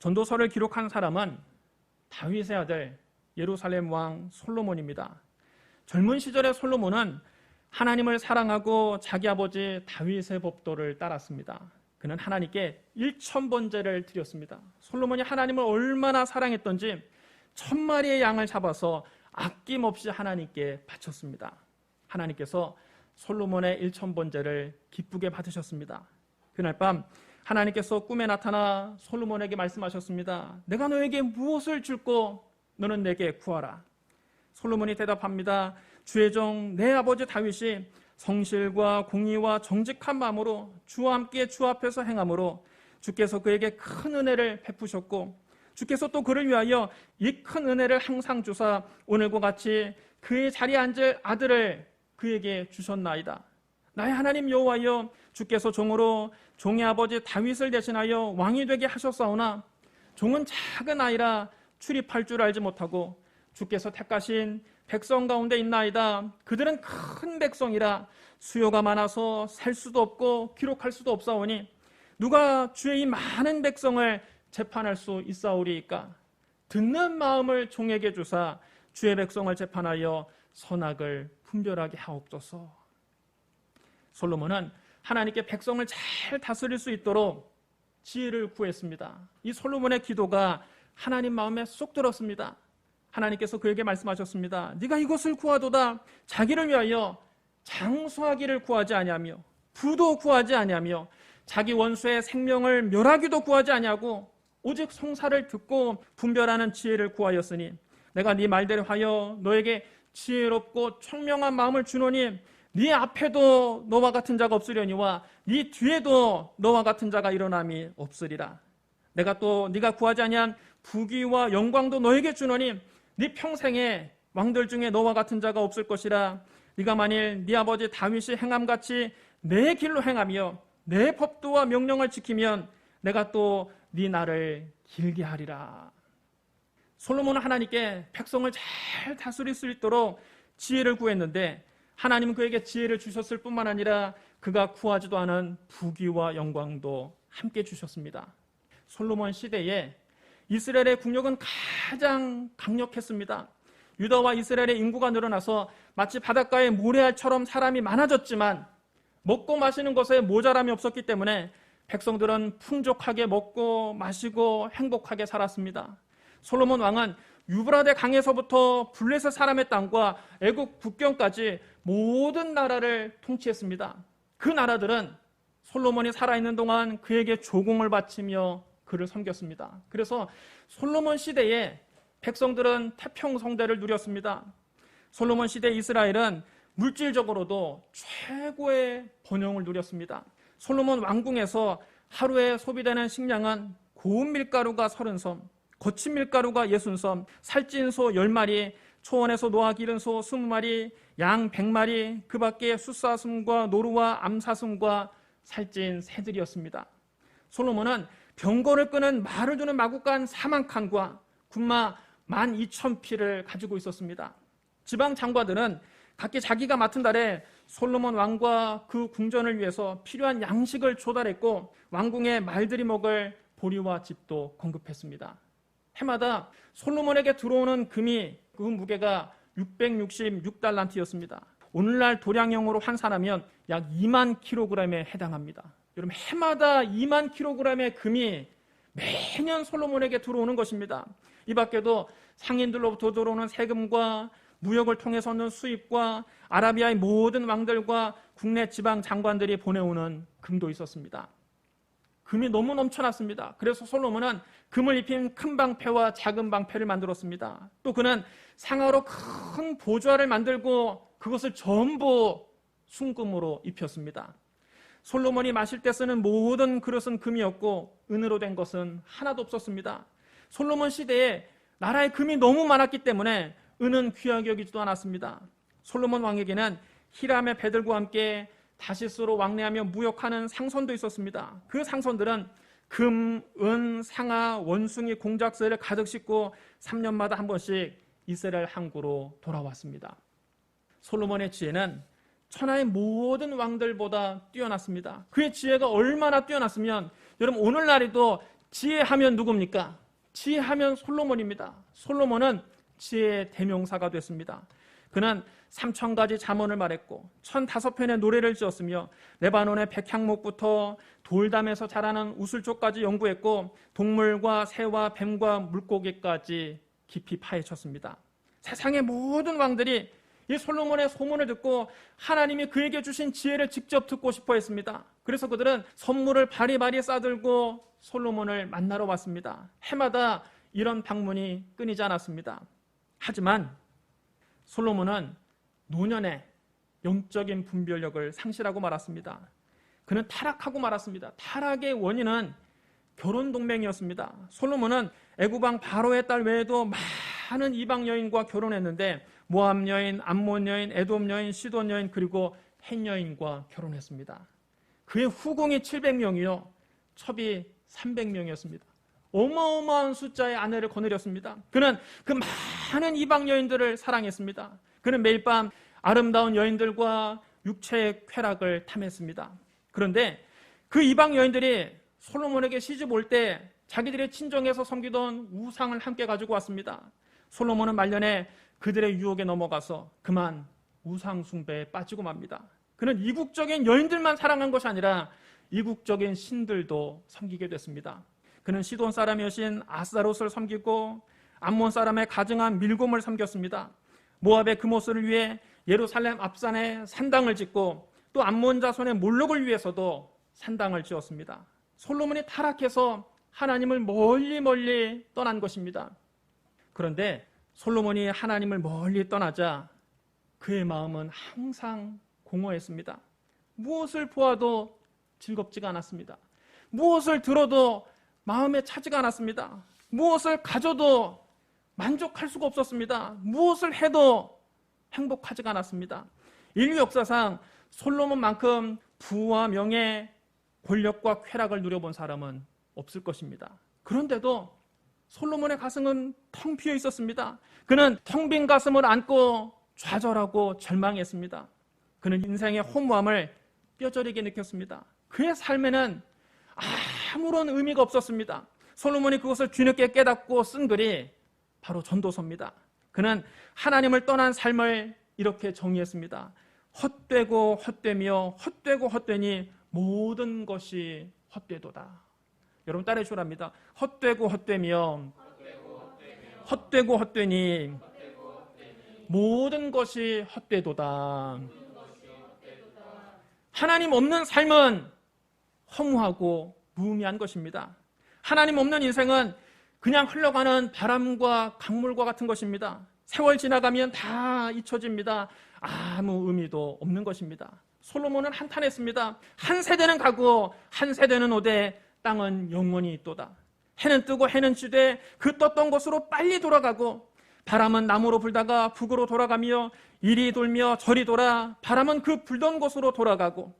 전도서를 기록한 사람은 다윗의 아들 예루살렘 왕 솔로몬입니다. 젊은 시절의 솔로몬은 하나님을 사랑하고 자기 아버지 다윗의 법도를 따랐습니다. 그는 하나님께 1000번제를 드렸습니다. 솔로몬이 하나님을 얼마나 사랑했던지 1000마리의 양을 잡아서 아낌없이 하나님께 바쳤습니다. 하나님께서 솔로몬의 1000번제를 기쁘게 받으셨습니다. 그날 밤 하나님께서 꿈에 나타나 솔로몬에게 말씀하셨습니다. 내가 너에게 무엇을 줄고 너는 내게 구하라. 솔로몬이 대답합니다. 주의 종 내 아버지 다윗이 성실과 공의와 정직한 마음으로 주와 함께 주 앞에서 행함으로 주께서 그에게 큰 은혜를 베푸셨고 주께서 또 그를 위하여 이 큰 은혜를 항상 주사 오늘과 같이 그의 자리에 앉을 아들을 그에게 주셨나이다. 나의 하나님 여호와여, 주께서 종으로 종의 아버지 다윗을 대신하여 왕이 되게 하셨사오나 종은 작은 아이라 출입할 줄 알지 못하고 주께서 택하신 백성 가운데 있나이다. 그들은 큰 백성이라 수요가 많아서 셀 수도 없고 기록할 수도 없사오니 누가 주의 이 많은 백성을 재판할 수 있사오리이까. 듣는 마음을 종에게 주사 주의 백성을 재판하여 선악을 분별하게 하옵소서. 솔로몬은 하나님께 백성을 잘 다스릴 수 있도록 지혜를 구했습니다. 이 솔로몬의 기도가 하나님 마음에 쏙 들었습니다. 하나님께서 그에게 말씀하셨습니다. 네가 이것을 구하도다. 자기를 위하여 장수하기를 구하지 아니하며 부도 구하지 아니하며 자기 원수의 생명을 멸하기도 구하지 아니하고 오직 성사를 듣고 분별하는 지혜를 구하였으니 내가 네 말대로 하여 너에게 지혜롭고 총명한 마음을 주노니 네 앞에도 너와 같은 자가 없으려니와 네 뒤에도 너와 같은 자가 일어남이 없으리라. 내가 또 네가 구하지 아니한 부귀와 영광도 너에게 주노니 네 평생에 왕들 중에 너와 같은 자가 없을 것이라. 네가 만일 네 아버지 다윗이 행함같이 내 길로 행하며 내 법도와 명령을 지키면 내가 또 네 날을 길게 하리라. 솔로몬은 하나님께 백성을 잘 다스릴 수 있도록 지혜를 구했는데 하나님은 그에게 지혜를 주셨을 뿐만 아니라 그가 구하지도 않은 부귀와 영광도 함께 주셨습니다. 솔로몬 시대에 이스라엘의 국력은 가장 강력했습니다. 유다와 이스라엘의 인구가 늘어나서 마치 바닷가의 모래알처럼 사람이 많아졌지만 먹고 마시는 것에 모자람이 없었기 때문에 백성들은 풍족하게 먹고 마시고 행복하게 살았습니다. 솔로몬 왕은 유브라데 강에서부터 블레셋 사람의 땅과 애국 국경까지 모든 나라를 통치했습니다. 그 나라들은 솔로몬이 살아있는 동안 그에게 조공을 바치며 그를 섬겼습니다. 그래서 솔로몬 시대에 백성들은 태평성대를 누렸습니다. 솔로몬 시대 이스라엘은 물질적으로도 최고의 번영을 누렸습니다. 솔로몬 왕궁에서 하루에 소비되는 식량은 고운 밀가루가 30섬, 거친 밀가루가 60섬, 살찐 소 10마리, 초원에서 노아 기른 소 20마리, 양 100마리, 그 밖에 숫사슴과 노루와 암사슴과 살찐 새들이었습니다. 솔로몬은 병거를 끄는 말을 두는 마구간 4만 칸과 군마 12,000匹를 가지고 있었습니다. 지방 장관들은 각기 자기가 맡은 달에 솔로몬 왕과 그 궁전을 위해서 필요한 양식을 조달했고 왕궁의 말들이 먹을 보리와 짚도 공급했습니다. 해마다 솔로몬에게 들어오는 금이 그 무게가 666달란트였습니다. 오늘날 도량형으로 환산하면 약 2만 킬로그램에 해당합니다. 여러분, 해마다 2만 킬로그램의 금이 매년 솔로몬에게 들어오는 것입니다. 이 밖에도 상인들로부터 들어오는 세금과 무역을 통해서 얻는 수입과 아라비아의 모든 왕들과 국내 지방 장관들이 보내오는 금도 있었습니다. 금이 너무 넘쳐났습니다. 그래서 솔로몬은 금을 입힌 큰 방패와 작은 방패를 만들었습니다. 또 그는 상하로 큰 보좌를 만들고 그것을 전부 순금으로 입혔습니다. 솔로몬이 마실 때 쓰는 모든 그릇은 금이었고 은으로 된 것은 하나도 없었습니다. 솔로몬 시대에 나라에 금이 너무 많았기 때문에 은은 귀하게 여기지도 않았습니다. 솔로몬 왕에게는 히람의 배들과 함께 다시스로 왕래하며 무역하는 상선도 있었습니다. 그 상선들은 금, 은, 상아, 원숭이, 공작새를 가득 싣고 3년마다 한 번씩 이스라엘 항구로 돌아왔습니다. 솔로몬의 지혜는 천하의 모든 왕들보다 뛰어났습니다. 그의 지혜가 얼마나 뛰어났으면 여러분 오늘날에도 지혜하면 누굽니까? 지혜하면 솔로몬입니다. 솔로몬은 지혜의 대명사가 됐습니다. 그는 3,000가지 잠언을 말했고 1,005편의 노래를 지었으며 레바논의 백향목부터 돌담에서 자라는 우슬초까지 연구했고 동물과 새와 뱀과 물고기까지 깊이 파헤쳤습니다. 세상의 모든 왕들이 이 솔로몬의 소문을 듣고 하나님이 그에게 주신 지혜를 직접 듣고 싶어 했습니다. 그래서 그들은 선물을 바리바리 싸들고 솔로몬을 만나러 왔습니다. 해마다 이런 방문이 끊이지 않았습니다. 하지만 솔로몬은 노년에 영적인 분별력을 상실하고 말았습니다. 그는 타락하고 말았습니다. 타락의 원인은 결혼 동맹이었습니다. 솔로몬은 애굽왕 바로의 딸 외에도 많은 이방 여인과 결혼했는데 모압 여인, 암몬 여인, 에돔 여인, 시돈 여인 그리고 헷 여인과 결혼했습니다. 그의 후궁이 700명이요 첩이 300명이었습니다. 어마어마한 숫자의 아내를 거느렸습니다. 그는 그 많은 이방 여인들을 사랑했습니다. 그는 매일 밤 아름다운 여인들과 육체의 쾌락을 탐했습니다. 그런데 그 이방 여인들이 솔로몬에게 시집 올 때 자기들의 친정에서 섬기던 우상을 함께 가지고 왔습니다. 솔로몬은 말년에 그들의 유혹에 넘어가서 그만 우상 숭배에 빠지고 맙니다. 그는 이국적인 여인들만 사랑한 것이 아니라 이국적인 신들도 섬기게 됐습니다. 그는 시돈 사람의 여신 아스다롯을 섬기고 암몬 사람의 가증한 밀곰을 섬겼습니다. 모압의 금오스를 위해 예루살렘 앞산에 산당을 짓고 또 암몬 자손의 몰록을 위해서도 산당을 지었습니다. 솔로몬이 타락해서 하나님을 멀리 떠난 것입니다. 그런데 솔로몬이 하나님을 멀리 떠나자 그의 마음은 항상 공허했습니다. 무엇을 보아도 즐겁지가 않았습니다. 무엇을 들어도 마음에 차지가 않았습니다. 무엇을 가져도 만족할 수가 없었습니다. 무엇을 해도 행복하지가 않았습니다. 인류 역사상 솔로몬만큼 부와 명예, 권력과 쾌락을 누려본 사람은 없을 것입니다. 그런데도 솔로몬의 가슴은 텅 비어 있었습니다. 그는 텅 빈 가슴을 안고 좌절하고 절망했습니다. 그는 인생의 허무함을 뼈저리게 느꼈습니다. 그의 삶에는 아무런 의미가 없었습니다. 솔로몬이 그것을 뒤늦게 깨닫고 쓴 글이 바로 전도서입니다. 그는 하나님을 떠난 삶을 이렇게 정의했습니다. 헛되고 헛되며 헛되고 헛되니 모든 것이 헛되도다. 여러분 따라해 주랍니다. 헛되고 헛되며 헛되고 헛되니 모든 것이 헛되도다. 하나님 없는 삶은 허무하고 무의미한 것입니다. 하나님 없는 인생은 그냥 흘러가는 바람과 강물과 같은 것입니다. 세월 지나가면 다 잊혀집니다. 아무 의미도 없는 것입니다. 솔로몬은 한탄했습니다. 한 세대는 가고 한 세대는 오되 땅은 영원히 있도다. 해는 뜨고 해는 지되 그 떴던 곳으로 빨리 돌아가고 바람은 남으로 불다가 북으로 돌아가며 이리 돌며 저리 돌아 바람은 그 불던 곳으로 돌아가고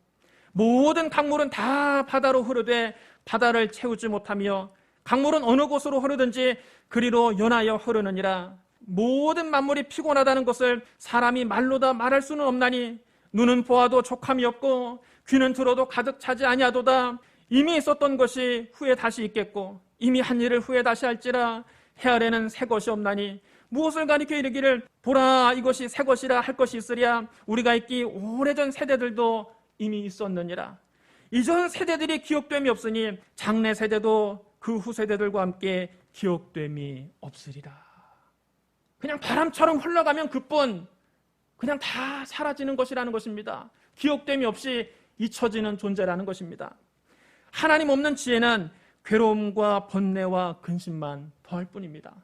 모든 강물은 다 바다로 흐르되 바다를 채우지 못하며 강물은 어느 곳으로 흐르든지 그리로 연하여 흐르느니라. 모든 만물이 피곤하다는 것을 사람이 말로 다 말할 수는 없나니 눈은 보아도 족함이 없고 귀는 들어도 가득 차지 아니하도다. 이미 있었던 것이 후에 다시 있겠고 이미 한 일을 후에 다시 할지라. 해 아래는 새 것이 없나니 무엇을 가리켜 이르기를 보라 이것이 새 것이라 할 것이 있으랴. 우리가 있기 오래전 세대들도 이미 있었느니라. 이전 세대들이 기억됨이 없으니 장래 세대도 그 후 세대들과 함께 기억됨이 없으리라. 그냥 바람처럼 흘러가면 그뿐 그냥 다 사라지는 것이라는 것입니다. 기억됨이 없이 잊혀지는 존재라는 것입니다. 하나님 없는 지혜는 괴로움과 번뇌와 근심만 더할 뿐입니다.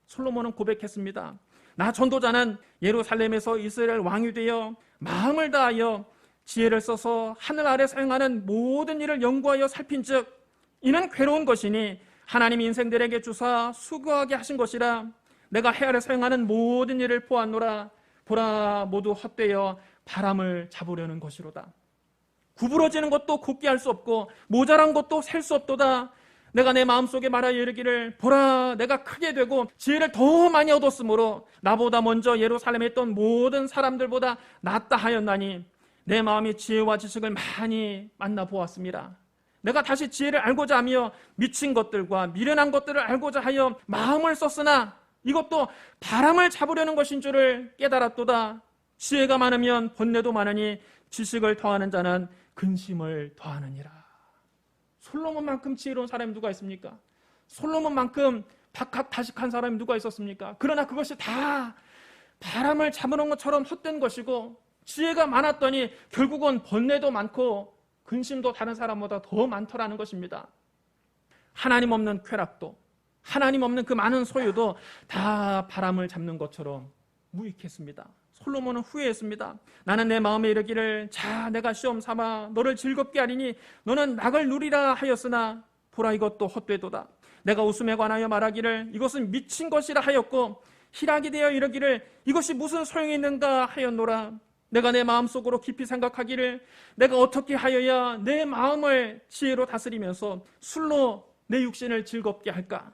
솔로몬은 고백했습니다. 나 전도자는 예루살렘에서 이스라엘 왕이 되어 마음을 다하여 지혜를 써서 하늘 아래서 행하는 모든 일을 연구하여 살핀즉 이는 괴로운 것이니 하나님이 인생들에게 주사 수고하게 하신 것이라. 내가 해 아래서 행하는 모든 일을 보았노라. 보라 모두 헛되어 바람을 잡으려는 것이로다. 구부러지는 것도 곱게 할 수 없고 모자란 것도 셀 수 없도다. 내가 내 마음속에 말하여 이르기를 보라 내가 크게 되고 지혜를 더 많이 얻었으므로 나보다 먼저 예루살렘에 있던 모든 사람들보다 낫다 하였나니 내 마음이 지혜와 지식을 많이 만나보았습니다. 내가 다시 지혜를 알고자 하며 미친 것들과 미련한 것들을 알고자 하여 마음을 썼으나 이것도 바람을 잡으려는 것인 줄을 깨달았도다. 지혜가 많으면 번뇌도 많으니 지식을 더하는 자는 근심을 더하느니라. 솔로몬만큼 지혜로운 사람이 누가 있습니까? 솔로몬만큼 박학다식한 사람이 누가 있었습니까? 그러나 그것이 다 바람을 잡으는 것처럼 헛된 것이고 지혜가 많았더니 결국은 번뇌도 많고 근심도 다른 사람보다 더 많더라는 것입니다. 하나님 없는 쾌락도, 하나님 없는 그 많은 소유도 다 바람을 잡는 것처럼 무익했습니다. 솔로몬은 후회했습니다. 나는 내 마음에 이르기를 자 내가 시험 삼아 너를 즐겁게 하리니 너는 낙을 누리라 하였으나 보라 이것도 헛되도다. 내가 웃음에 관하여 말하기를 이것은 미친 것이라 하였고 희락이 되어 이르기를 이것이 무슨 소용이 있는가 하였노라. 내가 내 마음속으로 깊이 생각하기를 내가 어떻게 하여야 내 마음을 지혜로 다스리면서 술로 내 육신을 즐겁게 할까?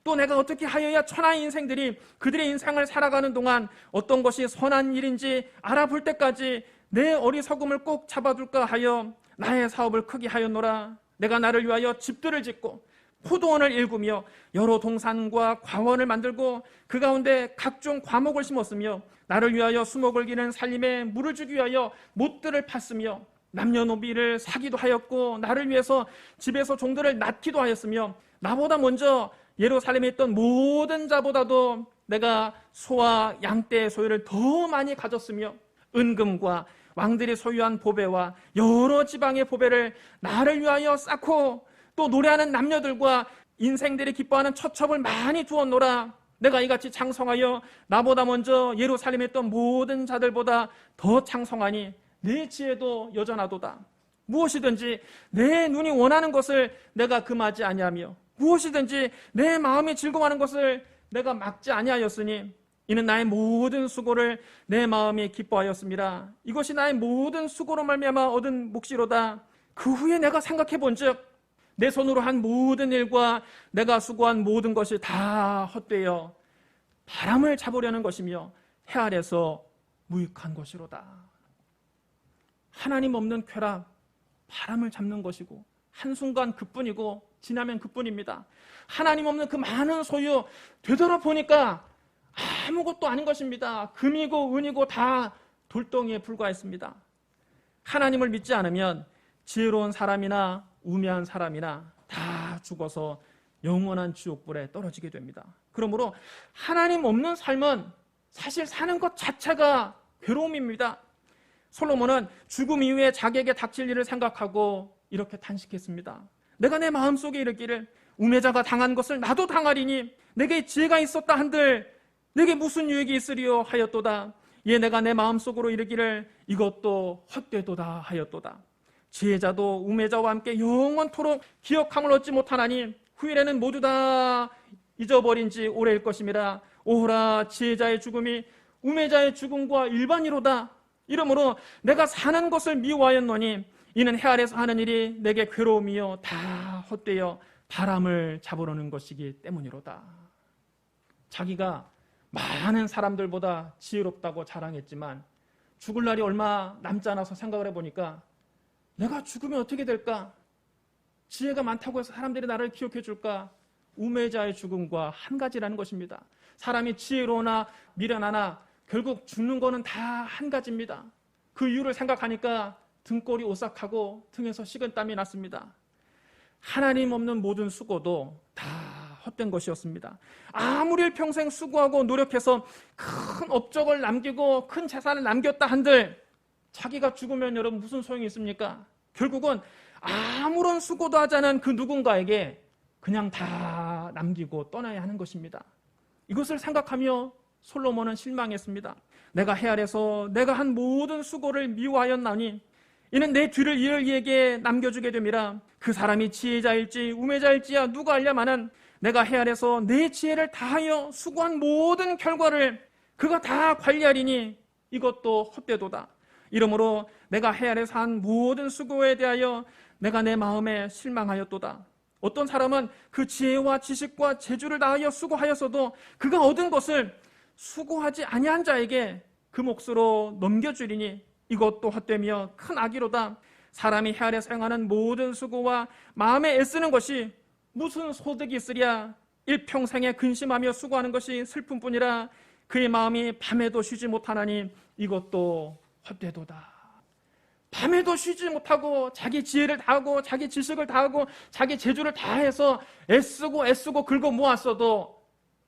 또 내가 어떻게 하여야 천하의 인생들이 그들의 인생을 살아가는 동안 어떤 것이 선한 일인지 알아볼 때까지 내 어리석음을 꼭 잡아둘까 하여 나의 사업을 크게 하였노라. 내가 나를 위하여 집들을 짓고 포도원을 일구며 여러 동산과 과원을 만들고 그 가운데 각종 과목을 심었으며 나를 위하여 수목을 기는 살림에 물을 주기 위하여 못들을 팠으며 남녀노비를 사기도 하였고 나를 위해서 집에서 종들을 낳기도 하였으며 나보다 먼저 예루살렘에 있던 모든 자보다도 내가 소와 양떼의 소유를 더 많이 가졌으며 은금과 왕들이 소유한 보배와 여러 지방의 보배를 나를 위하여 쌓고 또 노래하는 남녀들과 인생들이 기뻐하는 처첩을 많이 두었노라. 내가 이같이 창성하여 나보다 먼저 예루살렘에 있던 모든 자들보다 더 창성하니 내 지혜도 여전하도다. 무엇이든지 내 눈이 원하는 것을 내가 금하지 아니하며 무엇이든지 내 마음이 즐거워하는 것을 내가 막지 아니하였으니 이는 나의 모든 수고를 내 마음이 기뻐하였습니다. 이것이 나의 모든 수고로 말미암아 얻은 몫이로다. 그 후에 내가 생각해 본즉 내 손으로 한 모든 일과 내가 수고한 모든 것이 다 헛되어 바람을 잡으려는 것이며 해 아래서 무익한 것이로다. 하나님 없는 쾌락, 바람을 잡는 것이고 한순간 그뿐이고 지나면 그뿐입니다. 하나님 없는 그 많은 소유 되돌아보니까 아무것도 아닌 것입니다. 금이고 은이고 다 돌덩이에 불과했습니다. 하나님을 믿지 않으면 지혜로운 사람이나 우매한 사람이나 다 죽어서 영원한 지옥불에 떨어지게 됩니다. 그러므로 하나님 없는 삶은 사실 사는 것 자체가 괴로움입니다. 솔로몬은 죽음 이후에 자기에게 닥칠 일을 생각하고 이렇게 단식했습니다. 내가 내 마음속에 이르기를 우매자가 당한 것을 나도 당하리니 내게 지혜가 있었다 한들 내게 무슨 유익이 있으리요 하였도다. 이에 내가 내 마음속으로 이르기를 이것도 헛되도다 하였도다. 지혜자도 우매자와 함께 영원토록 기억함을 얻지 못하나니 후일에는 모두 다 잊어버린 지 오래일 것임이라. 오호라 지혜자의 죽음이 우매자의 죽음과 일반이로다. 이러므로 내가 사는 것을 미워하였노니 이는 해 아래서 하는 일이 내게 괴로움이요 다 헛되어 바람을 잡으려는 것이기 때문이로다. 자기가 많은 사람들보다 지혜롭다고 자랑했지만 죽을 날이 얼마 남지 않아서 생각을 해보니까 내가 죽으면 어떻게 될까? 지혜가 많다고 해서 사람들이 나를 기억해 줄까? 우매자의 죽음과 한 가지라는 것입니다. 사람이 지혜로우나 미련하나 결국 죽는 거는 다 한 가지입니다. 그 이유를 생각하니까 등골이 오싹하고 등에서 식은땀이 났습니다. 하나님 없는 모든 수고도 다 헛된 것이었습니다. 아무리 평생 수고하고 노력해서 큰 업적을 남기고 큰 재산을 남겼다 한들 자기가 죽으면 여러분 무슨 소용이 있습니까? 결국은 아무런 수고도 하지 않은 그 누군가에게 그냥 다 남기고 떠나야 하는 것입니다. 이것을 생각하며 솔로몬은 실망했습니다. 내가 해 아래서 내가 한 모든 수고를 미워하였나니 이는 내 뒤를 이을 이에게 남겨주게 됨이라. 그 사람이 지혜자일지 우매자일지야 누가 알냐마는 내가 해 아래서 내 지혜를 다하여 수고한 모든 결과를 그가 다 관리하리니 이것도 헛되도다. 이러므로 내가 해 아래서 한 모든 수고에 대하여 내가 내 마음에 실망하였도다. 어떤 사람은 그 지혜와 지식과 재주를 다하여 수고하였어도 그가 얻은 것을 수고하지 아니한 자에게 그 몫으로 넘겨주리니 이것도 헛되며 큰 악이로다. 사람이 해 아래서 행하는 모든 수고와 마음에 애쓰는 것이 무슨 소득이 있으랴. 일평생에 근심하며 수고하는 것이 슬픔뿐이라. 그의 마음이 밤에도 쉬지 못하나니 이것도 헛되도다. 밤에도 쉬지 못하고 자기 지혜를 다하고 자기 지식을 다하고 자기 재주를 다해서 애쓰고 긁어 모았어도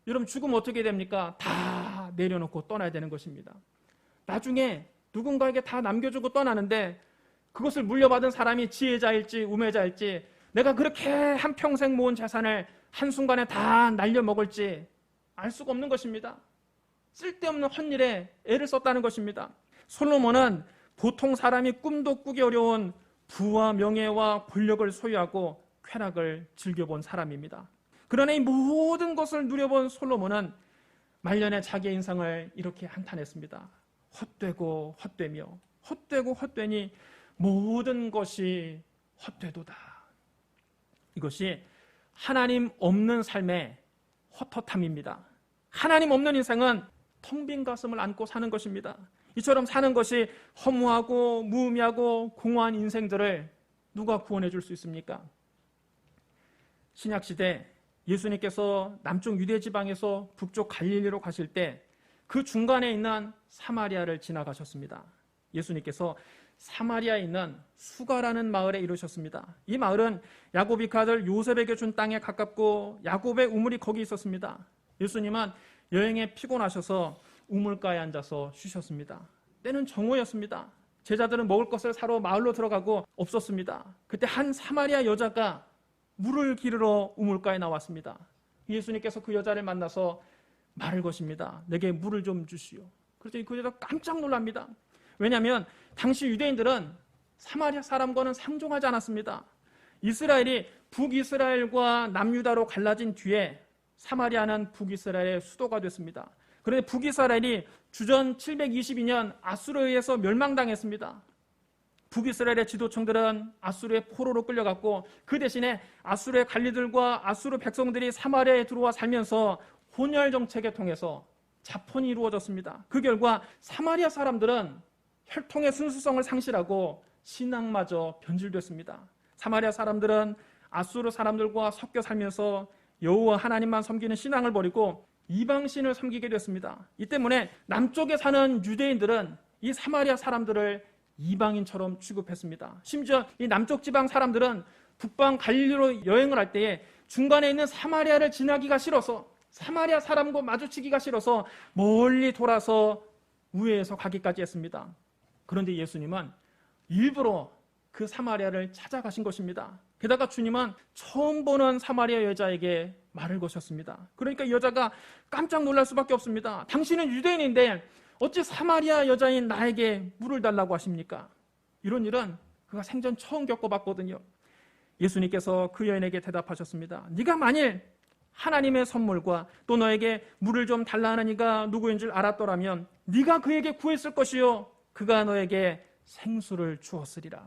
여러분 죽으면 어떻게 됩니까? 다 내려놓고 떠나야 되는 것입니다. 나중에 누군가에게 다 남겨주고 떠나는데 그것을 물려받은 사람이 지혜자일지 우매자일지, 내가 그렇게 한평생 모은 재산을 한순간에 다 날려먹을지 알 수가 없는 것입니다. 쓸데없는 헛일에 애를 썼다는 것입니다. 솔로몬은 보통 사람이 꿈도 꾸기 어려운 부와 명예와 권력을 소유하고 쾌락을 즐겨본 사람입니다. 그러나 이 모든 것을 누려본 솔로몬은 말년에 자기의 인생을 이렇게 한탄했습니다. 헛되고 헛되며 헛되고 헛되니 모든 것이 헛되도다. 이것이 하나님 없는 삶의 헛헛함입니다. 하나님 없는 인생은 텅 빈 가슴을 안고 사는 것입니다. 이처럼 사는 것이 허무하고 무의미하고 공허한 인생들을 누가 구원해 줄 수 있습니까? 신약시대 예수님께서 남쪽 유대 지방에서 북쪽 갈릴리로 가실 때 그 중간에 있는 사마리아를 지나가셨습니다. 예수님께서 사마리아에 있는 수가라는 마을에 이르셨습니다. 이 마을은 야곱이 그 아들 요셉에게 준 땅에 가깝고 야곱의 우물이 거기 있었습니다. 예수님은 여행에 피곤하셔서 우물가에 앉아서 쉬셨습니다. 때는 정오였습니다. 제자들은 먹을 것을 사러 마을로 들어가고 없었습니다. 그때 한 사마리아 여자가 물을 기르러 우물가에 나왔습니다. 예수님께서 그 여자를 만나서 말을 것입니다. 내게 물을 좀 주시오. 그랬더니 그 여자가 깜짝 놀랍니다. 왜냐하면 당시 유대인들은 사마리아 사람과는 상종하지 않았습니다. 이스라엘이 북이스라엘과 남유다로 갈라진 뒤에 사마리아는 북이스라엘의 수도가 됐습니다. 그런데 북이스라엘이 주전 722년 아수르에 의해서 멸망당했습니다. 북이스라엘의 지도층들은 아수르의 포로로 끌려갔고 그 대신에 아수르의 관리들과 아수르 백성들이 사마리아에 들어와 살면서 혼혈 정책에 통해서 자폰이 이루어졌습니다. 그 결과 사마리아 사람들은 혈통의 순수성을 상실하고 신앙마저 변질됐습니다. 사마리아 사람들은 아수르 사람들과 섞여 살면서 여호와 하나님만 섬기는 신앙을 버리고 이방신을 섬기게 됐습니다. 이 때문에 남쪽에 사는 유대인들은 이 사마리아 사람들을 이방인처럼 취급했습니다. 심지어 이 남쪽 지방 사람들은 북방 갈릴리로 여행을 할 때에 중간에 있는 사마리아를 지나기가 싫어서, 사마리아 사람과 마주치기가 싫어서 멀리 돌아서 우회해서 가기까지 했습니다. 그런데 예수님은 일부러 그 사마리아를 찾아가신 것입니다. 게다가 주님은 처음 보는 사마리아 여자에게 말을 거셨습니다. 그러니까 이 여자가 깜짝 놀랄 수밖에 없습니다. 당신은 유대인인데 어찌 사마리아 여자인 나에게 물을 달라고 하십니까? 이런 일은 그가 생전 처음 겪어봤거든요. 예수님께서 그 여인에게 대답하셨습니다. 네가 만일 하나님의 선물과 또 너에게 물을 좀 달라는 이가 누구인 줄 알았더라면 네가 그에게 구했을 것이요 그가 너에게 생수를 주었으리라.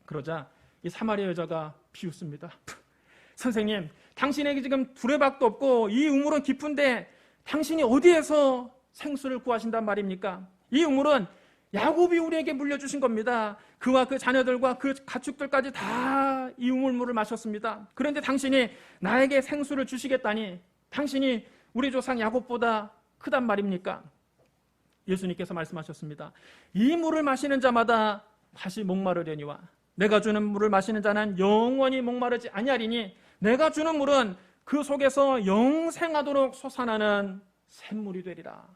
그러자 이 사마리아 여자가 비웃습니다. 선생님, 당신에게 지금 두레박도 없고 이 우물은 깊은데 당신이 어디에서 생수를 구하신단 말입니까? 이 우물은 야곱이 우리에게 물려주신 겁니다. 그와 그 자녀들과 그 가축들까지 다 이 우물물을 마셨습니다. 그런데 당신이 나에게 생수를 주시겠다니 당신이 우리 조상 야곱보다 크단 말입니까? 예수님께서 말씀하셨습니다. 이 물을 마시는 자마다 다시 목마르려니와 내가 주는 물을 마시는 자는 영원히 목마르지 아니하리니 내가 주는 물은 그 속에서 영생하도록 솟아나는 샘물이 되리라.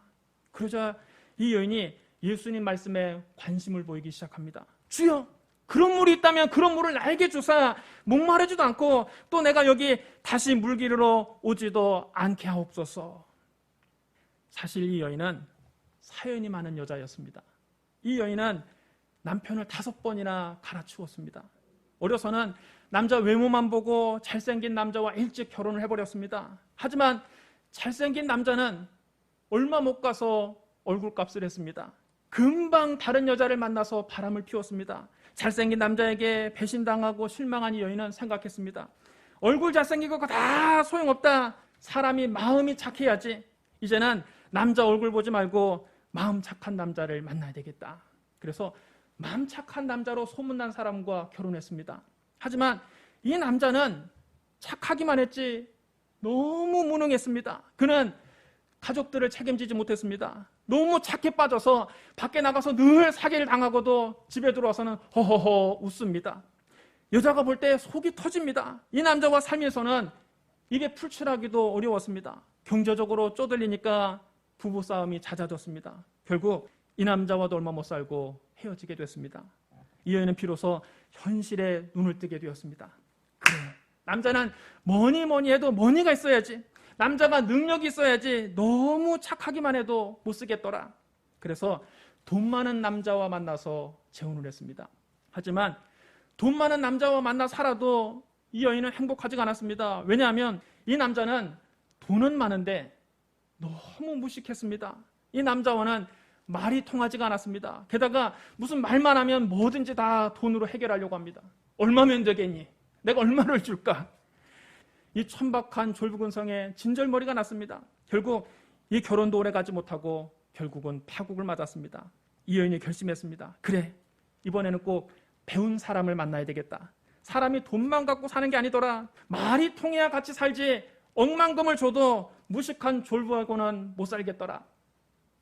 그러자 이 여인이 예수님 말씀에 관심을 보이기 시작합니다. 주여, 그런 물이 있다면 그런 물을 나에게 주사 목마르지도 않고 또 내가 여기 다시 물 기르러 오지도 않게 하옵소서. 사실 이 여인은 사연이 많은 여자였습니다. 이 여인은 남편을 5번이나 갈아치웠습니다. 어려서는 남자 외모만 보고 잘생긴 남자와 일찍 결혼을 해버렸습니다. 하지만 잘생긴 남자는 얼마 못 가서 얼굴값을 했습니다. 금방 다른 여자를 만나서 바람을 피웠습니다. 잘생긴 남자에게 배신당하고 실망한 이 여인은 생각했습니다. 얼굴 잘생기고 다 소용없다. 사람이 마음이 착해야지. 이제는 남자 얼굴 보지 말고 마음 착한 남자를 만나야 되겠다. 그래서 마음 착한 남자로 소문난 사람과 결혼했습니다. 하지만 이 남자는 착하기만 했지 너무 무능했습니다. 그는 가족들을 책임지지 못했습니다. 너무 착해 빠져서 밖에 나가서 늘 사기를 당하고도 집에 들어와서는 허허허 웃습니다. 여자가 볼 때 속이 터집니다. 이 남자와 살면서는 이게 풀칠하기도 어려웠습니다. 경제적으로 쪼들리니까 부부싸움이 잦아졌습니다. 결국 이 남자와도 얼마 못 살고 헤어지게 됐습니다. 이 여인은 비로소 현실에 눈을 뜨게 되었습니다. 그래, 남자는 뭐니 해도 머니가 있어야지, 남자가 능력이 있어야지, 너무 착하기만 해도 못 쓰겠더라. 그래서 돈 많은 남자와 만나서 재혼을 했습니다. 하지만 돈 많은 남자와 만나 살아도 이 여인은 행복하지가 않았습니다. 왜냐하면 이 남자는 돈은 많은데 너무 무식했습니다. 이 남자와는 말이 통하지가 않았습니다. 게다가 무슨 말만 하면 뭐든지 다 돈으로 해결하려고 합니다. 얼마면 되겠니? 내가 얼마를 줄까? 이 천박한 졸부근성에 진절머리가 났습니다. 결국 이 결혼도 오래 가지 못하고 결국은 파국을 맞았습니다. 이 여인이 결심했습니다. 그래, 이번에는 꼭 배운 사람을 만나야 되겠다. 사람이 돈만 갖고 사는 게 아니더라. 말이 통해야 같이 살지, 억만금을 줘도 무식한 졸부하고는 못 살겠더라.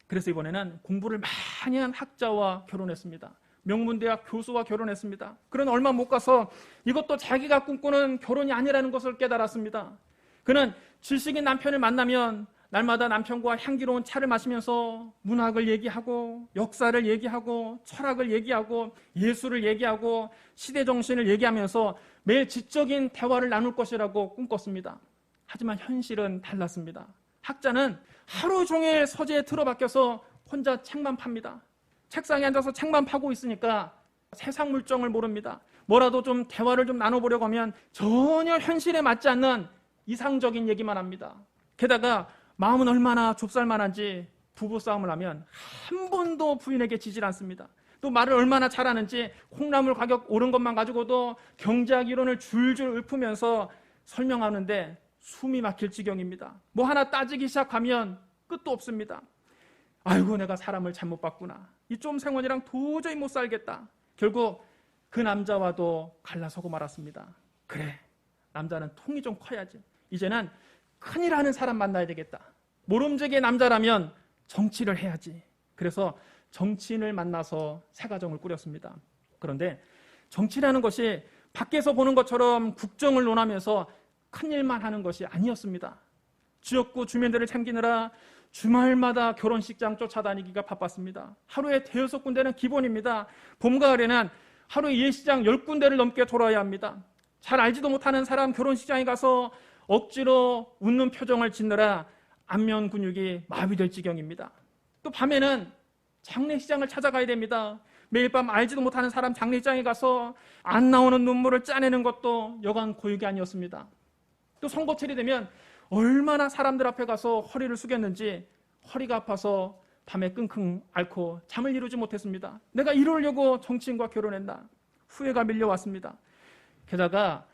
그래서 이번에는 공부를 많이 한 학자와 결혼했습니다. 명문대학 교수와 결혼했습니다. 그러나 얼마 못 가서 이것도 자기가 꿈꾸는 결혼이 아니라는 것을 깨달았습니다. 그는 질식인 남편을 만나면 날마다 남편과 향기로운 차를 마시면서 문학을 얘기하고 역사를 얘기하고 철학을 얘기하고 예술을 얘기하고 시대정신을 얘기하면서 매일 지적인 대화를 나눌 것이라고 꿈꿨습니다. 하지만 현실은 달랐습니다. 학자는 하루 종일 서재에 틀어박혀서 혼자 책만 팝니다. 책상에 앉아서 책만 파고 있으니까 세상 물정을 모릅니다. 뭐라도 좀 대화를 좀 나눠보려고 하면 전혀 현실에 맞지 않는 이상적인 얘기만 합니다. 게다가 마음은 얼마나 좁쌀만한지 부부싸움을 하면 한 번도 부인에게 지질 않습니다. 또 말을 얼마나 잘하는지 콩나물 가격 오른 것만 가지고도 경제학 이론을 줄줄 읊으면서 설명하는데 숨이 막힐 지경입니다. 뭐 하나 따지기 시작하면 끝도 없습니다. 아이고, 내가 사람을 잘못 봤구나. 이 쫌생원이랑 도저히 못 살겠다. 결국 그 남자와도 갈라서고 말았습니다. 그래, 남자는 통이 좀 커야지. 이제는 큰일 하는 사람 만나야 되겠다. 모름지기 남자라면 정치를 해야지. 그래서 정치인을 만나서 새 가정을 꾸렸습니다. 그런데 정치라는 것이 밖에서 보는 것처럼 국정을 논하면서 큰일만 하는 것이 아니었습니다. 지역구 주민들을 챙기느라 주말마다 결혼식장 쫓아다니기가 바빴습니다. 하루에 대여섯 군데는 기본입니다. 봄, 가을에는 하루에 예시장 10군데를 넘게 돌아야 합니다. 잘 알지도 못하는 사람 결혼식장에 가서 억지로 웃는 표정을 짓느라 안면 근육이 마비될 지경입니다. 또 밤에는 장례식장을 찾아가야 됩니다. 매일 밤 알지도 못하는 사람 장례식장에 가서 안 나오는 눈물을 짜내는 것도 여간 고역이 아니었습니다. 또 선거철이 되면 얼마나 사람들 앞에 가서 허리를 숙였는지 허리가 아파서 밤에 끙끙 앓고 잠을 이루지 못했습니다. 내가 이러려고 정치인과 결혼했나? 후회가 밀려왔습니다. 게다가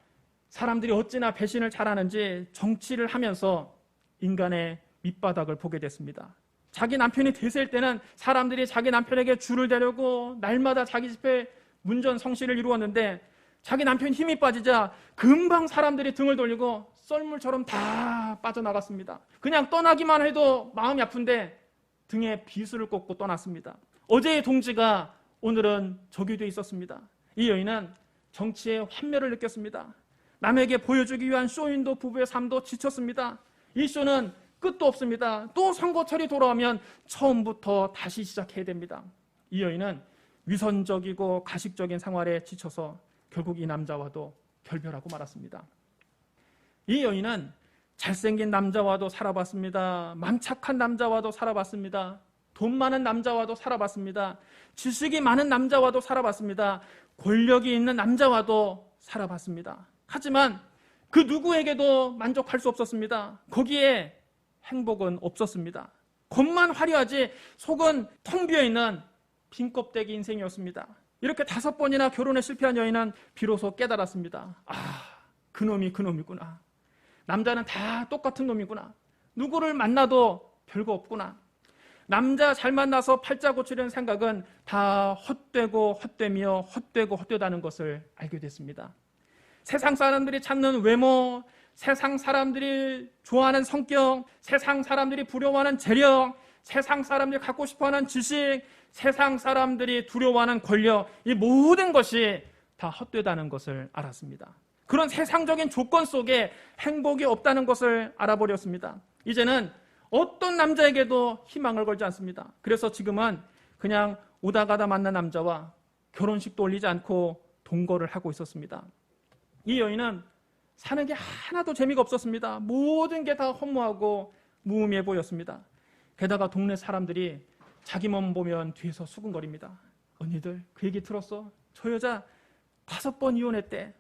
사람들이 어찌나 배신을 잘하는지 정치를 하면서 인간의 밑바닥을 보게 됐습니다. 자기 남편이 대세일 때는 사람들이 자기 남편에게 줄을 대려고 날마다 자기 집에 문전성시를 이루었는데 자기 남편 힘이 빠지자 금방 사람들이 등을 돌리고 썰물처럼 다 빠져나갔습니다. 그냥 떠나기만 해도 마음이 아픈데 등에 비수를 꽂고 떠났습니다. 어제의 동지가 오늘은 적이 돼 있었습니다. 이 여인은 정치의 환멸을 느꼈습니다. 남에게 보여주기 위한 쇼윈도 부부의 삶도 지쳤습니다. 이 쇼는 끝도 없습니다. 또 선거철이 돌아오면 처음부터 다시 시작해야 됩니다. 이 여인은 위선적이고 가식적인 생활에 지쳐서 결국 이 남자와도 결별하고 말았습니다. 이 여인은 잘생긴 남자와도 살아봤습니다. 맘 착한 남자와도 살아봤습니다. 돈 많은 남자와도 살아봤습니다. 지식이 많은 남자와도 살아봤습니다. 권력이 있는 남자와도 살아봤습니다. 하지만 그 누구에게도 만족할 수 없었습니다. 거기에 행복은 없었습니다. 겉만 화려하지 속은 텅 비어있는 빈 껍데기 인생이었습니다. 이렇게 5번이나 결혼에 실패한 여인은 비로소 깨달았습니다. 아, 그놈이 그놈이구나. 남자는 다 똑같은 놈이구나. 누구를 만나도 별거 없구나. 남자 잘 만나서 팔자 고치려는 생각은 다 헛되고 헛되며 헛되고 헛되다는 것을 알게 됐습니다. 세상 사람들이 찾는 외모, 세상 사람들이 좋아하는 성격, 세상 사람들이 부러워하는 재력, 세상 사람들이 갖고 싶어하는 지식, 세상 사람들이 두려워하는 권력, 이 모든 것이 다 헛되다는 것을 알았습니다. 그런 세상적인 조건 속에 행복이 없다는 것을 알아버렸습니다. 이제는 어떤 남자에게도 희망을 걸지 않습니다. 그래서 지금은 그냥 오다 가다 만난 남자와 결혼식도 올리지 않고 동거를 하고 있었습니다. 이 여인은 사는 게 하나도 재미가 없었습니다. 모든 게 다 허무하고 무의미해 보였습니다. 게다가 동네 사람들이 자기 몸 보면 뒤에서 수근거립니다. 언니들 그 얘기 들었어? 저 여자 5번 이혼했대.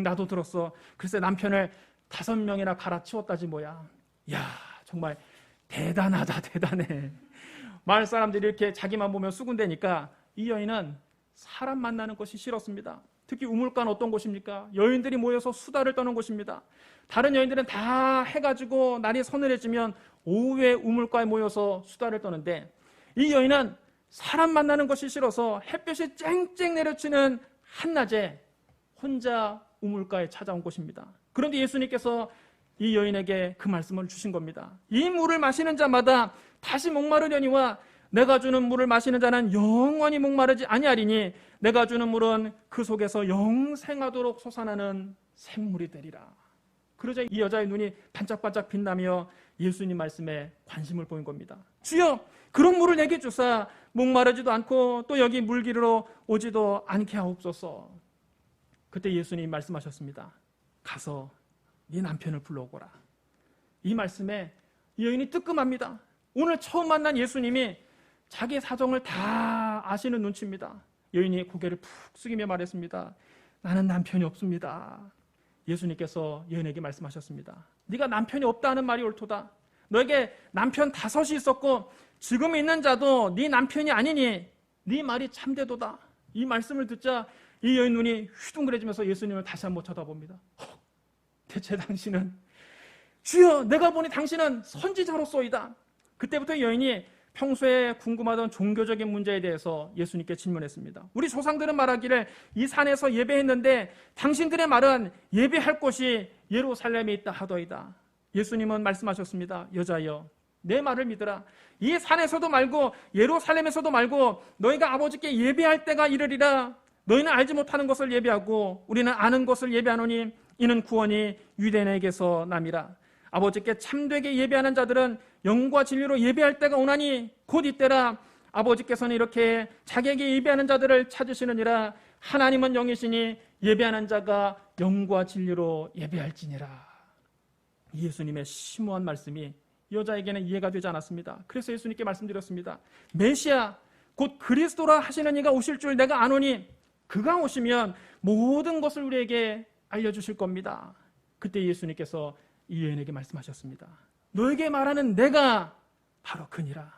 나도 들었어. 글쎄 남편을 5명이나 갈아치웠다지 뭐야. 야 정말 대단하다 대단해. 마을 사람들이 이렇게 자기만 보면 수군대니까 이 여인은 사람 만나는 것이 싫었습니다. 특히 우물가는 어떤 곳입니까? 여인들이 모여서 수다를 떠는 곳입니다. 다른 여인들은 다 해가지고 날이 서늘해지면 오후에 우물가에 모여서 수다를 떠는데 이 여인은 사람 만나는 것이 싫어서 햇볕이 쨍쨍 내려치는 한낮에 혼자 우물가에 찾아온 곳입니다. 그런데 예수님께서 이 여인에게 그 말씀을 주신 겁니다. 이 물을 마시는 자마다 다시 목마르려니와 내가 주는 물을 마시는 자는 영원히 목마르지 아니하리니 내가 주는 물은 그 속에서 영생하도록 솟아나는 샘물이 되리라. 그러자 이 여자의 눈이 반짝반짝 빛나며 예수님 말씀에 관심을 보인 겁니다. 주여 그런 물을 내게 주사 목마르지도 않고 또 여기 물기르러 오지도 않게 하옵소서. 그때 예수님이 말씀하셨습니다. 가서 네 남편을 불러오거라. 이 말씀에 이 여인이 뜨끔합니다. 오늘 처음 만난 예수님이 자기 사정을 다 아시는 눈치입니다. 여인이 고개를 푹 숙이며 말했습니다. 나는 남편이 없습니다. 예수님께서 여인에게 말씀하셨습니다. 네가 남편이 없다는 말이 옳도다. 너에게 남편 5이 있었고 지금 있는 자도 네 남편이 아니니 네 말이 참되도다. 이 말씀을 듣자 이 여인 눈이 휘둥그레지면서 예수님을 다시 한번 쳐다봅니다. 대체 당신은? 주여 내가 보니 당신은 선지자로소이다. 그때부터 여인이 평소에 궁금하던 종교적인 문제에 대해서 예수님께 질문했습니다. 우리 조상들은 말하기를 이 산에서 예배했는데 당신들의 말은 예배할 곳이 예루살렘에 있다 하더이다. 예수님은 말씀하셨습니다. 여자여 내 말을 믿으라. 이 산에서도 말고 예루살렘에서도 말고 너희가 아버지께 예배할 때가 이르리라. 너희는 알지 못하는 것을 예배하고 우리는 아는 것을 예배하노니 이는 구원이 유대인에게서 남이라. 아버지께 참되게 예배하는 자들은 영과 진리로 예배할 때가 오나니 곧 이때라. 아버지께서는 이렇게 자기에게 예배하는 자들을 찾으시느니라. 하나님은 영이시니 예배하는 자가 영과 진리로 예배할지니라. 예수님의 심오한 말씀이 여자에게는 이해가 되지 않았습니다. 그래서 예수님께 말씀드렸습니다. 메시아 곧 그리스도라 하시는 이가 오실 줄 내가 아노니 그가 오시면 모든 것을 우리에게 알려주실 겁니다. 그때 예수님께서 이 여인에게 말씀하셨습니다. 너에게 말하는 내가 바로 그니라.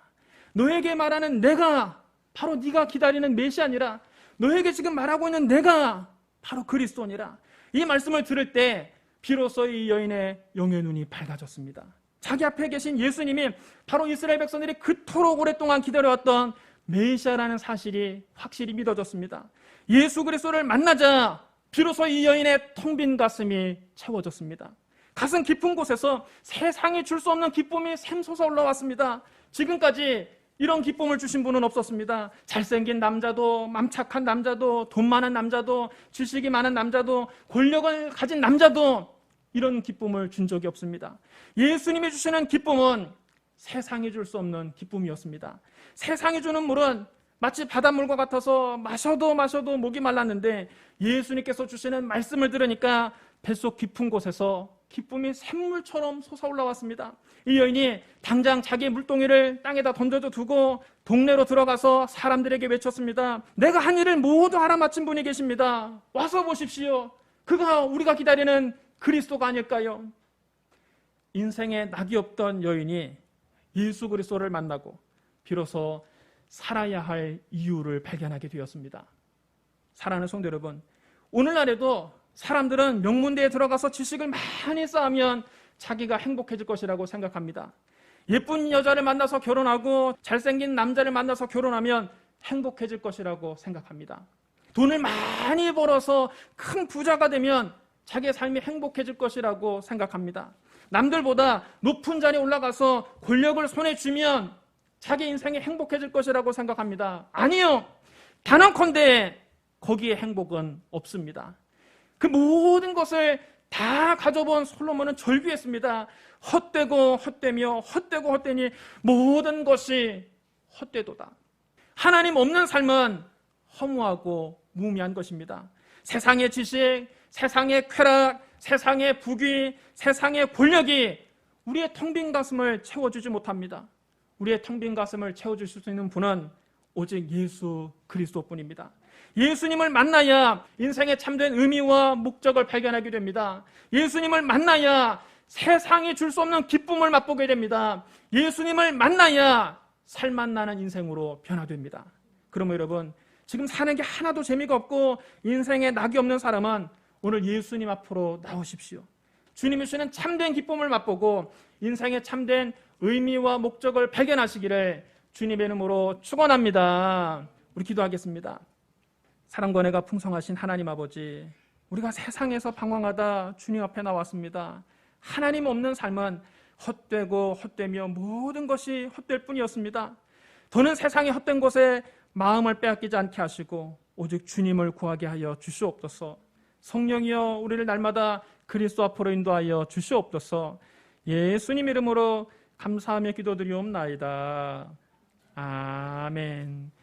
너에게 말하는 내가 바로 네가 기다리는 메시아니라. 너에게 지금 말하고 있는 내가 바로 그리스도니라. 이 말씀을 들을 때 비로소 이 여인의 영의 눈이 밝아졌습니다. 자기 앞에 계신 예수님이 바로 이스라엘 백성들이 그토록 오랫동안 기다려왔던 메시아라는 사실이 확실히 믿어졌습니다. 예수 그리스도를 만나자 비로소 이 여인의 텅 빈 가슴이 채워졌습니다. 가슴 깊은 곳에서 세상이 줄 수 없는 기쁨이 샘솟아 올라왔습니다. 지금까지 이런 기쁨을 주신 분은 없었습니다. 잘생긴 남자도, 맘착한 남자도, 돈 많은 남자도, 지식이 많은 남자도, 권력을 가진 남자도 이런 기쁨을 준 적이 없습니다. 예수님이 주시는 기쁨은 세상이 줄 수 없는 기쁨이었습니다. 세상이 주는 물은 마치 바닷물과 같아서 마셔도 목이 말랐는데 예수님께서 주시는 말씀을 들으니까 뱃속 깊은 곳에서 기쁨이 샘물처럼 솟아올라왔습니다. 이 여인이 당장 자기의 물동이를 땅에다 던져져 두고 동네로 들어가서 사람들에게 외쳤습니다. 내가 한 일을 모두 알아맞힌 분이 계십니다. 와서 보십시오. 그가 우리가 기다리는 그리스도가 아닐까요? 인생에 낙이 없던 여인이 예수 그리스도를 만나고 비로소 살아야 할 이유를 발견하게 되었습니다. 사랑하는 성도 여러분, 오늘날에도 사람들은 명문대에 들어가서 지식을 많이 쌓으면 자기가 행복해질 것이라고 생각합니다. 예쁜 여자를 만나서 결혼하고 잘생긴 남자를 만나서 결혼하면 행복해질 것이라고 생각합니다. 돈을 많이 벌어서 큰 부자가 되면 자기의 삶이 행복해질 것이라고 생각합니다. 남들보다 높은 자리에 올라가서 권력을 손에 쥐면 자기 인생이 행복해질 것이라고 생각합니다. 아니요. 단언컨대 거기에 행복은 없습니다. 그 모든 것을 다 가져본 솔로몬은 절규했습니다. 헛되고 헛되며 헛되고 헛되니 모든 것이 헛되도다. 하나님 없는 삶은 허무하고 무의미한 것입니다. 세상의 지식, 세상의 쾌락, 세상의 부귀, 세상의 권력이 우리의 텅 빈 가슴을 채워주지 못합니다. 우리의 텅 빈 가슴을 채워주실 수 있는 분은 오직 예수 그리스도뿐입니다. 예수님을 만나야 인생의 참된 의미와 목적을 발견하게 됩니다. 예수님을 만나야 세상이 줄 수 없는 기쁨을 맛보게 됩니다. 예수님을 만나야 살맛 나는 인생으로 변화됩니다. 그러면 여러분, 지금 사는 게 하나도 재미가 없고 인생에 낙이 없는 사람은 오늘 예수님 앞으로 나오십시오. 주님이 주시는 참된 기쁨을 맛보고 인생의 참된 의미와 목적을 발견하시기를 주님의 이름으로 축원합니다. 우리 기도하겠습니다. 사랑과 은혜가 풍성하신 하나님 아버지, 우리가 세상에서 방황하다 주님 앞에 나왔습니다. 하나님 없는 삶은 헛되고 헛되며 모든 것이 헛될 뿐이었습니다. 더는 세상의 헛된 곳에 마음을 빼앗기지 않게 하시고 오직 주님을 구하게 하여 주시옵소서. 성령이여 우리를 날마다 그리스도 앞으로 인도하여 주시옵소서. 예수님 이름으로 감사하며 기도드리옵나이다. 아멘.